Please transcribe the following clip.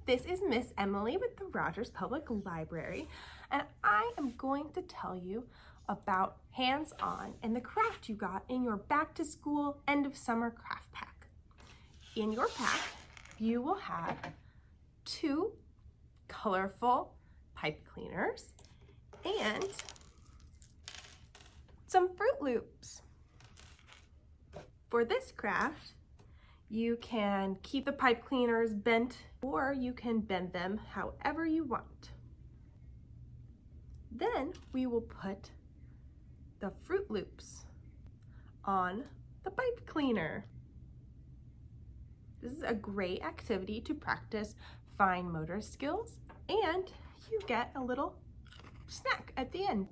this is Miss Emily with the Rogers Public Library, and I am going to tell you about hands-on and the craft you got in your back to school end of summer craft pack. In your pack, you will have 2 colorful pipe cleaners and some Fruit Loops. For this craft, you can keep the pipe cleaners bent or you can bend them however you want. Then we will put the Fruit Loops on the pipe cleaner. This is a great activity to practice fine motor skills, and you get a little snack at the end.